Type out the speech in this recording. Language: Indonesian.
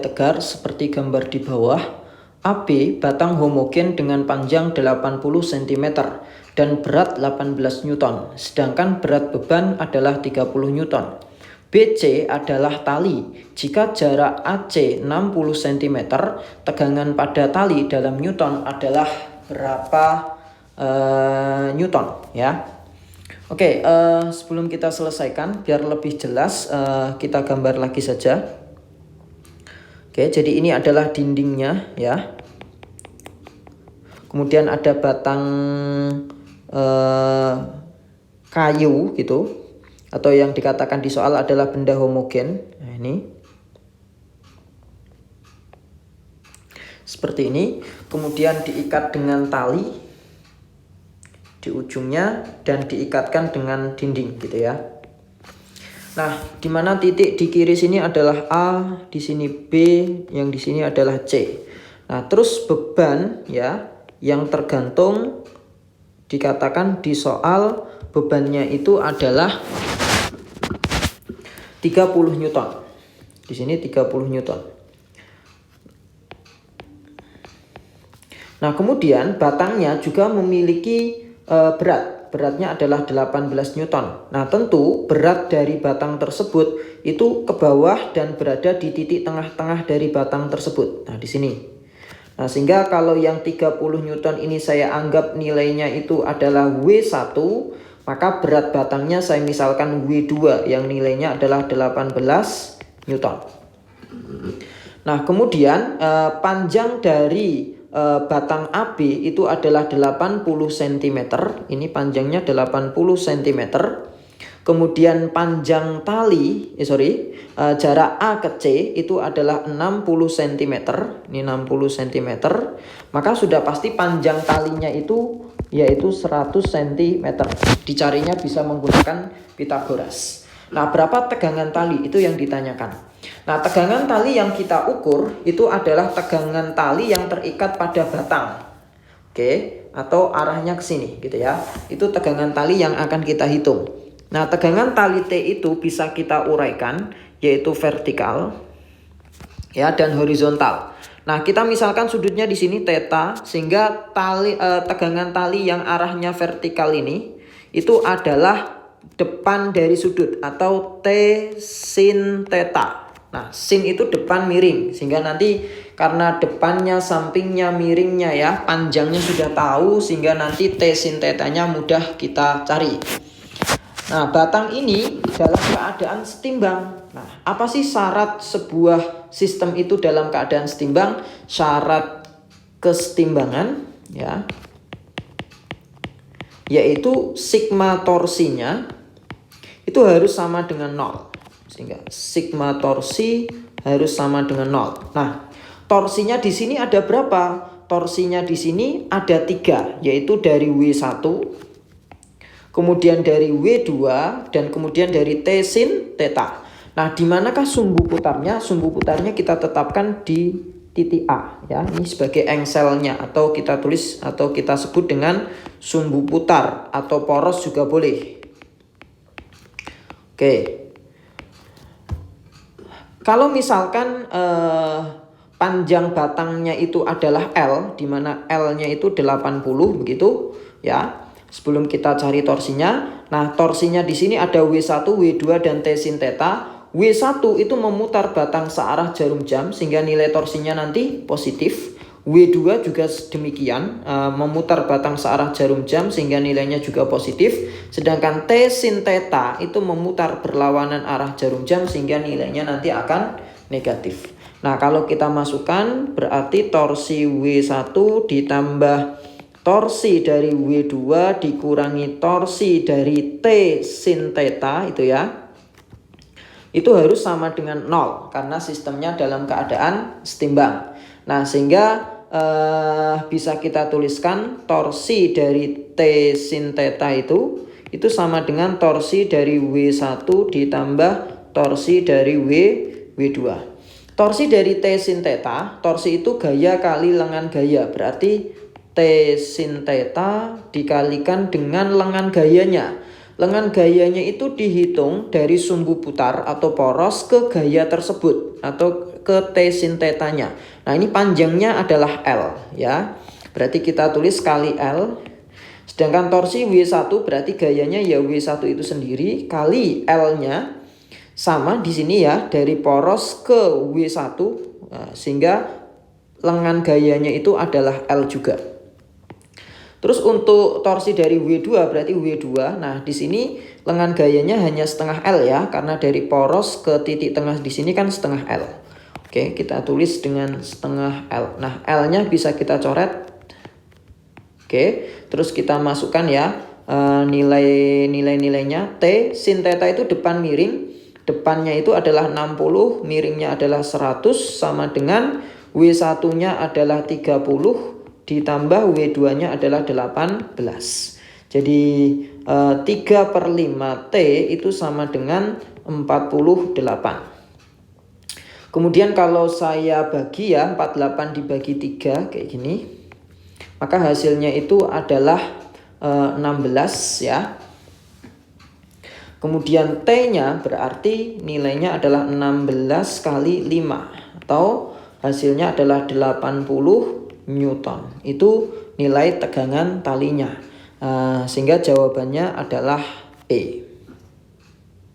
tegar seperti gambar di bawah. AB batang homogen dengan panjang 80 cm dan berat 18 Newton, sedangkan berat beban adalah 30 Newton. BC adalah tali. Jika jarak AC 60 cm, tegangan pada tali dalam Newton adalah berapa Newton ya. Oke, sebelum kita selesaikan, biar lebih jelas, kita gambar lagi saja. Oke, jadi ini adalah dindingnya ya. Kemudian ada batang kayu gitu, atau yang dikatakan di soal adalah benda homogen. Nah, ini seperti ini. Kemudian diikat dengan tali di ujungnya dan diikatkan dengan dinding gitu ya. Nah, di mana titik di kiri sini adalah A, di sini B, yang di sini adalah C. Nah, terus beban ya yang tergantung dikatakan di soal bebannya itu adalah 30 Newton. Di sini 30 Newton. Nah, kemudian batangnya juga memiliki berat. Beratnya adalah 18 Newton. Nah, tentu berat dari batang tersebut itu ke bawah dan berada di titik tengah-tengah dari batang tersebut. Nah, di sini. Nah, sehingga kalau yang 30 Newton ini saya anggap nilainya itu adalah W1, maka berat batangnya saya misalkan W2 yang nilainya adalah 18 Newton. Nah, kemudian panjang dari batang AB itu adalah 80 cm. Ini panjangnya 80 cm. Kemudian panjang tali, jarak A ke C itu adalah 60 cm. Ini 60 cm. Maka sudah pasti panjang talinya itu yaitu 100 cm. Dicarinya bisa menggunakan Pythagoras. Nah, berapa tegangan tali itu yang ditanyakan. Nah, tegangan tali yang kita ukur itu adalah tegangan tali yang terikat pada batang. Oke, atau arahnya ke sini gitu ya. Itu tegangan tali yang akan kita hitung. Nah, tegangan tali T itu bisa kita uraikan yaitu vertikal ya dan horizontal. Nah, kita misalkan sudutnya di sini theta, sehingga tegangan tali yang arahnya vertikal ini itu adalah depan dari sudut atau T sin theta. Nah, sin itu depan miring, sehingga nanti karena depannya, sampingnya, miringnya ya, panjangnya sudah tahu, sehingga nanti T sin theta-nya mudah kita cari. Nah, batang ini dalam keadaan setimbang. Nah, apa sih syarat sebuah sistem itu dalam keadaan setimbang? Syarat kesetimbangan ya, yaitu sigma torsinya itu harus sama dengan 0. Sehingga sigma torsi harus sama dengan 0. Nah, torsinya di sini ada berapa? Torsinya di sini ada 3, yaitu dari W1, kemudian dari W2, dan kemudian dari T sin theta. Nah, di manakah sumbu putarnya? Sumbu putarnya kita tetapkan di titik A ya. Ini sebagai engselnya, atau kita tulis atau kita sebut dengan sumbu putar atau poros juga boleh. Oke. Kalau misalkan panjang batangnya itu adalah L, di mana L-nya itu 80 begitu ya. Sebelum kita cari torsinya, nah torsinya di sini ada W1, W2 dan T sin theta. W1 itu memutar batang searah jarum jam sehingga nilai torsinya nanti positif. W2 juga demikian, memutar batang searah jarum jam sehingga nilainya juga positif. Sedangkan T sin theta itu memutar berlawanan arah jarum jam sehingga nilainya nanti akan negatif. Nah, kalau kita masukkan berarti torsi W1 ditambah torsi dari W2 dikurangi torsi dari T sin theta itu ya. Itu harus sama dengan 0 karena sistemnya dalam keadaan setimbang. Nah, sehingga bisa kita tuliskan torsi dari T sin theta itu sama dengan torsi dari W1 ditambah torsi dari W2. Torsi dari T sin theta, torsi itu gaya kali lengan gaya, berarti T sin theta dikalikan dengan lengan gayanya. Lengan gayanya itu dihitung dari sumbu putar atau poros ke gaya tersebut atau ke T sin tetanya. Nah ini panjangnya adalah L ya. Berarti kita tulis kali L. Sedangkan torsi W1 berarti gayanya ya W1 itu sendiri kali L-nya. Sama di sini ya, dari poros ke W1. Nah, sehingga lengan gayanya itu adalah L juga. Terus untuk torsi dari W2 berarti W2. Nah, di sini lengan gayanya hanya setengah L ya, karena dari poros ke titik tengah di sini kan setengah L. Oke, kita tulis dengan setengah L. Nah, L-nya bisa kita coret. Oke, terus kita masukkan ya nilainya. T sin theta itu depan miring. Depannya itu adalah 60, miringnya adalah 100, sama dengan W1-nya adalah 30. Ditambah W2-nya adalah 18. Jadi 3/5 T itu sama dengan 48. Kemudian kalau saya bagi ya, 48 dibagi 3 kayak gini. Maka hasilnya itu adalah 16 ya. Kemudian T-nya berarti nilainya adalah 16 kali 5. Atau hasilnya adalah 80 Newton. Itu nilai tegangan talinya. Sehingga jawabannya adalah E.